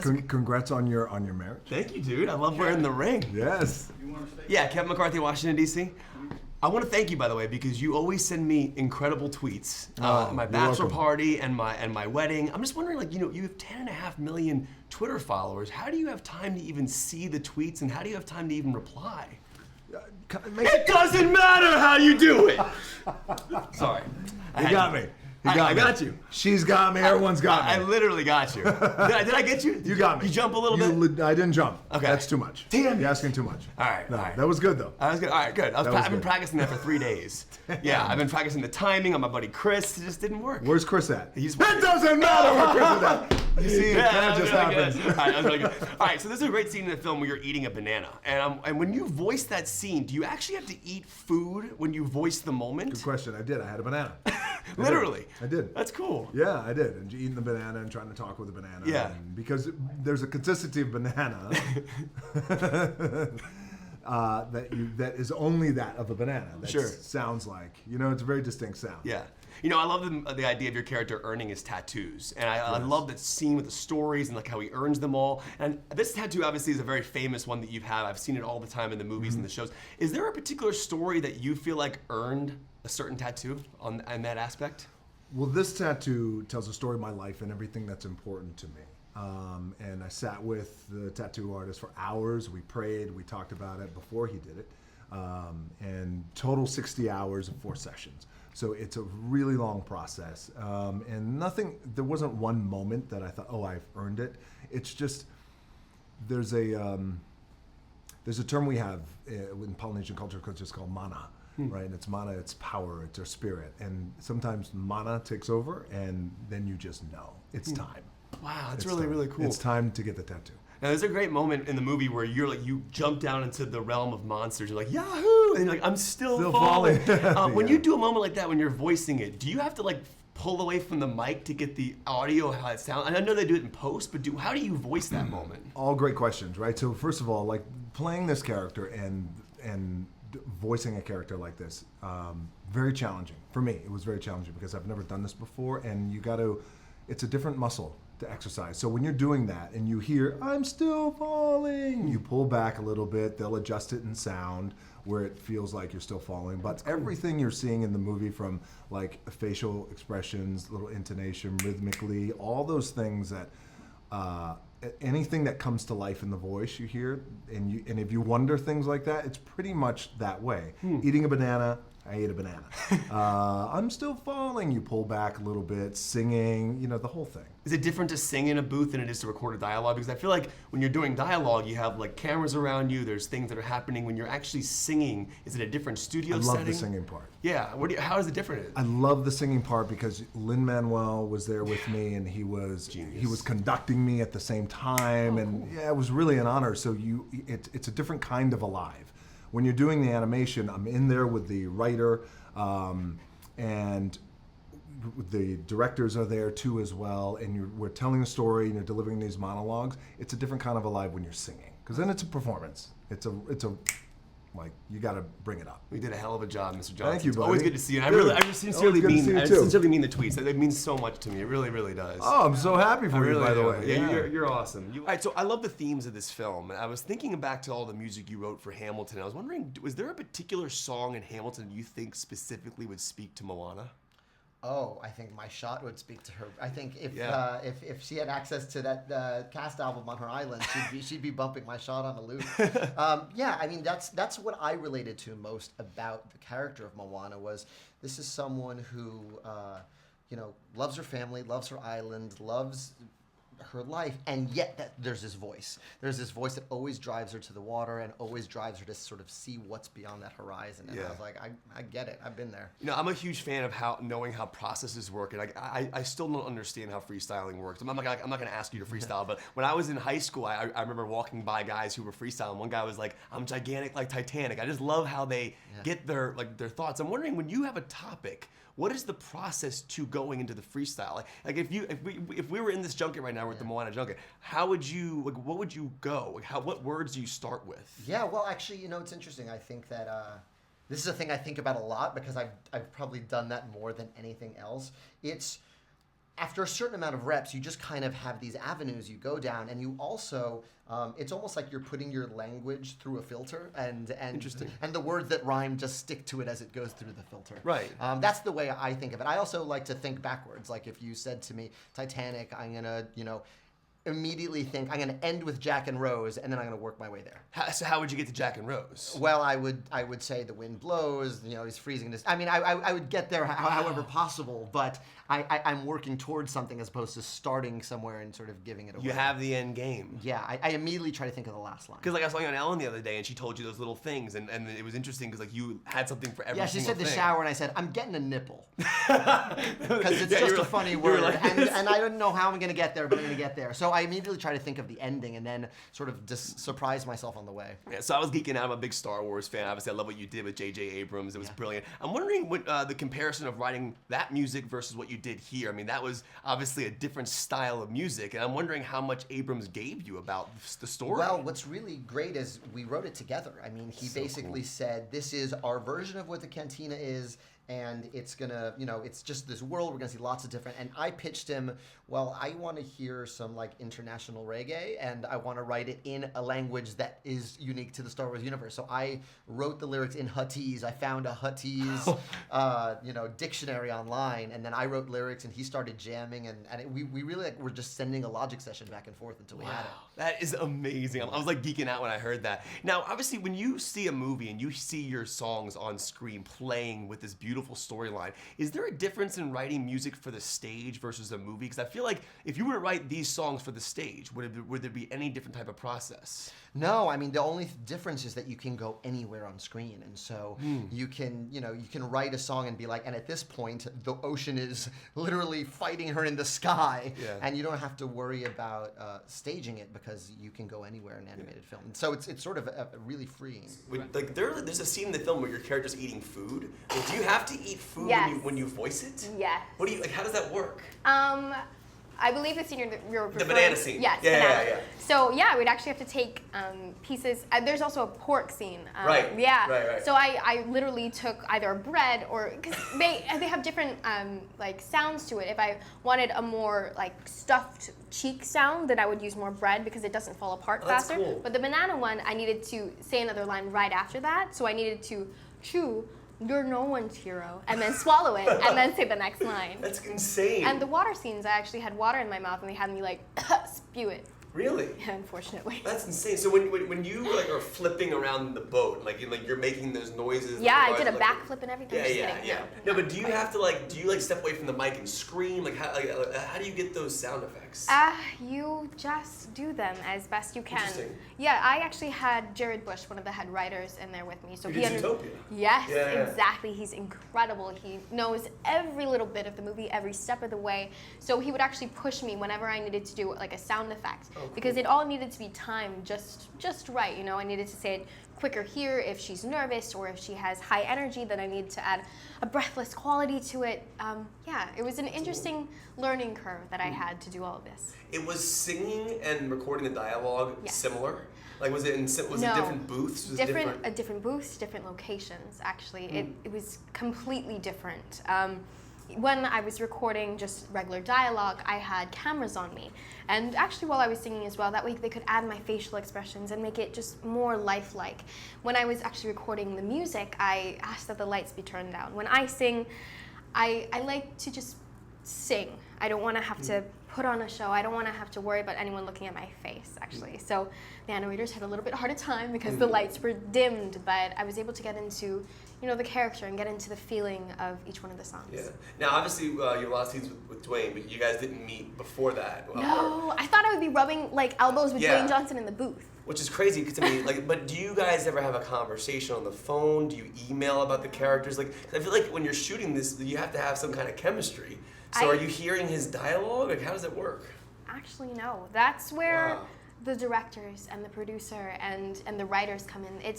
Congrats on your marriage. Thank you, dude. I love wearing the ring. Yes. Yeah, Kevin McCarthy, Washington, D.C. I want to thank you, by the way, because you always send me incredible tweets. My bachelor party and my wedding. I'm just wondering, like, you have 10.5 million Twitter followers. How do you have time to even see the tweets, and how do you have time to even reply? It doesn't matter how you do it. Sorry. You got me. I got you. She's got me. Everyone's got me. I literally got you. Did I get you? You got me. You jump a little bit? I didn't jump. Okay. That's too much. Damn. You're asking too much. All right. No, all right. that was good, though. That was good. All right, good. I've been practicing that for 3 days. Yeah, I've been practicing the timing on my buddy Chris. It just didn't work. Where's Chris at? It doesn't matter where Chris is at. You see, yeah, that just happens. All right, that was really good. All right, so this is a great scene in the film where you're eating a banana. And when you voice that scene, do you actually have to eat food when you voice the moment? Good question. I did. I had a banana. Literally. I did. That's cool. Yeah, I did. And eating the banana and trying to talk with the banana. Yeah. And because there's a consistency of banana that is only that of a banana. That sounds like. It's a very distinct sound. Yeah. I love the idea of your character earning his tattoos. And I love that scene with the stories and like how he earns them all. And this tattoo obviously is a very famous one that you've had. I've seen it all the time in the movies and the shows. Is there a particular story that you feel like earned a certain tattoo on that aspect? Well, this tattoo tells a story of my life and everything that's important to me. And I sat with the tattoo artist for hours. We prayed. We talked about it before he did it. And total 60 hours of 4 sessions. So it's a really long process. And there wasn't one moment that I thought, oh, I've earned it. It's just, there's a term we have in Polynesian culture which is called mana. Right, and it's mana, it's power, it's our spirit, and sometimes mana takes over, and then you just know it's time. Wow, that's really cool. It's time to get the tattoo. Now, there's a great moment in the movie where you jump down into the realm of monsters. You're like, Yahoo! And you're like, I'm still falling. When you do a moment like that, when you're voicing it, do you have to like pull away from the mic to get the audio how it sounds? And I know they do it in post, but how do you voice that moment? All great questions, right? So first of all, like playing this character and voicing a character like this, very challenging. For me, it was very challenging because I've never done this before, and it's a different muscle to exercise. So when you're doing that and you hear, I'm still falling, you pull back a little bit, they'll adjust it in sound where it feels like you're still falling. But everything you're seeing in the movie, from like facial expressions, little intonation, rhythmically, all those things that, anything that comes to life in the voice you hear, and if you wonder things like that, it's pretty much that way. Eating a banana, I ate a banana. I'm still falling, you pull back a little bit, singing, the whole thing. Is it different to sing in a booth than it is to record a dialogue? Because I feel like when you're doing dialogue, you have like cameras around you, there's things that are happening. When you're actually singing, is it a different studio setting? I love the singing part. Yeah, how is it different? I love the singing part because Lin-Manuel was there with me, and he was conducting me at the same time, it was really an honor. So it's a different kind of alive. When you're doing the animation, I'm in there with the writer, and the directors are there too as well, and we're telling a story and you're delivering these monologues. It's a different kind of alive when you're singing, because then it's a performance. It's a like, you got to bring it up. We did a hell of a job, Mr. Johnson. Thank you, buddy. It's always good to see you. And I sincerely mean the tweets. It means so much to me. It really, really does. Oh, I'm so happy for you, by the way. Yeah, you're awesome. All right, so I love the themes of this film. I was thinking back to all the music you wrote for Hamilton. I was wondering, was there a particular song in Hamilton you think specifically would speak to Moana? Oh, I think My Shot would speak to her. I think if she had access to that cast album on her island, she'd be bumping My Shot on a loop. I mean that's what I related to most about the character of Moana. Was this is someone who loves her family, loves her island, loves her life, and yet there's this voice. There's this voice that always drives her to the water and always drives her to sort of see what's beyond that horizon. And I was like, I get it. I've been there. I'm a huge fan of knowing how processes work, and I still don't understand how freestyling works. I'm not going to ask you to freestyle, but when I was in high school, I remember walking by guys who were freestyling. One guy was like, "I'm gigantic like Titanic." I just love how they get their thoughts. I'm wondering, when you have a topic, what is the process to going into the freestyle? Like if we were in this junket right now, we're at the Moana junket, how would you, what would you go? What words do you start with? Yeah, well, actually, it's interesting. I think that this is a thing I think about a lot because I've probably done that more than anything else. after a certain amount of reps, you just kind of have these avenues you go down, and you also, it's almost like you're putting your language through a filter, and Interesting. and the words that rhyme just stick to it as it goes through the filter. Right. That's the way I think of it. I also like to think backwards. Like if you said to me, Titanic, I'm gonna, immediately think I'm going to end with Jack and Rose, and then I'm going to work my way there. So how would you get to Jack and Rose? Well, I would say the wind blows. He's freezing. I mean, I would get there however possible, but I'm working towards something as opposed to starting somewhere and sort of giving it away. You have the end game. Yeah, I immediately try to think of the last line. Because like I saw you on Ellen the other day, and she told you those little things, and it was interesting because like you had something for every Yeah, she single said the thing. shower, and I said, I'm getting a nipple. Because it's just a funny word, and I don't know how I'm going to get there, but I'm going to get there. So I immediately try to think of the ending and then sort of just surprise myself on the way. Yeah, so I was geeking out. I'm a big Star Wars fan. Obviously, I love what you did with J.J. Abrams. It was brilliant. I'm wondering what the comparison of writing that music versus what you did here. I mean, that was obviously a different style of music, and I'm wondering how much Abrams gave you about the story. Well, what's really great is we wrote it together. I mean, he So basically said, this is our version of what the cantina is, and it's gonna, it's just this world. We're gonna see lots of different. And I pitched him, well, I want to hear some like international reggae, and I want to write it in a language that is unique to the Star Wars universe. So I wrote the lyrics in Huttese. I found a Huttese, dictionary online, and then I wrote lyrics, and he started jamming, and we really were just sending a logic session back and forth until we had it. That is amazing. I was like geeking out when I heard that. Now, obviously, when you see a movie and you see your songs on screen playing with this beautiful storyline, is there a difference in writing music for the stage versus a movie? Because I feel like if you were to write these songs for the stage, would there be any different type of process? No, I mean the only difference is that you can go anywhere on screen, and so you can write a song and be like, and at this point the ocean is literally fighting her in the sky, and you don't have to worry about staging it because you can go anywhere in animated film. And so it's sort of really freeing. Like there's a scene in the film where your character's eating food. Like, do you have to eat food when you voice it? Yes. What do you like? How does that work? I believe the scene you're referring to. The banana scene. Yes, banana. Yeah. So yeah, we'd actually have to take pieces. There's also a pork scene. Right. Yeah. Right. So I literally took either bread or because they have different like sounds to it. If I wanted a more like stuffed cheek sound, then I would use more bread because it doesn't fall apart faster. That's cool. But the banana one, I needed to say another line right after that. So I needed to chew "You're no one's hero," and then swallow it, and then say the next line. That's insane. And the water scenes, I actually had water in my mouth, and they had me like spew it. Really? Yeah, unfortunately. That's insane. So when you like are flipping around the boat, like you're making those noises. Yeah, I did a like, backflip and everything. Just kidding. No, but do you have to like step away from the mic and scream? Like how do you get those sound effects? You just do them as best you can. Interesting. Yeah, I actually had Jared Bush, one of the head writers, in there with me. So You did Zootopia. Yes, Yeah. exactly. He's incredible. He knows every little bit of the movie, every step of the way. So he would actually push me whenever I needed to do like a sound effect, because it all needed to be timed just right. I needed to say it quicker here if she's nervous, or if she has high energy, then I need to add a breathless quality to it. It was an interesting learning curve that I had to do all of this. It was singing and recording the dialogue similar. Like was it No. different booths? Was it Different booths, different locations. Actually, it was completely different. When I was recording just regular dialogue, I had cameras on me. And actually while I was singing as well, that way they could add my facial expressions and make it just more lifelike. When I was actually recording the music, I asked that the lights be turned down. When I sing, I like to just sing. I don't want to have to put on a show. I don't want to have to worry about anyone looking at my face, actually. So the animators had a little bit harder time because the lights were dimmed, but I was able to get into the character and get into the feeling of each one of the songs. Yeah. Now, obviously, your last scenes with Dwayne, but you guys didn't meet before that. No, I thought I would be rubbing like elbows with Dwayne Johnson in the booth. Which is crazy to me. Like, but do you guys ever have a conversation on the phone? Do you email about the characters? Like, 'cause I feel like when you're shooting this, you have to have some kind of chemistry. So are you hearing his dialogue? Like, how does it work? Actually, no. That's where the directors and the producer and the writers come in.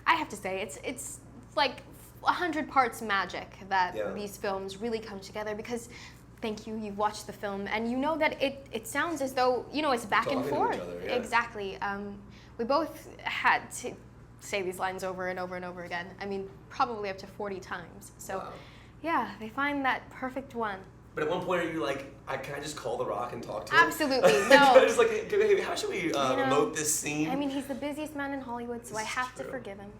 I have to say, it's like 100 parts magic that these films really come together because, thank you, you've watched the film and you know that it sounds as though, it's back and forth. Exactly. We both had to say these lines over and over and over again. I mean, probably up to 40 times. So, yeah, they find that perfect one. But at one point, are you like, can I just call The Rock and talk to him? Absolutely, no. Just like, hey, how should we remote this scene? I mean, he's the busiest man in Hollywood, so I have to forgive him.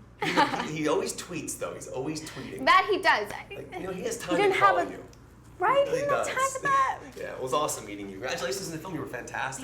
He always tweets, though. He's always tweeting. That he does. He has time to call you. Right? He really He doesn't have time for that. Yeah, it was awesome meeting you. Congratulations on the film. You were fantastic.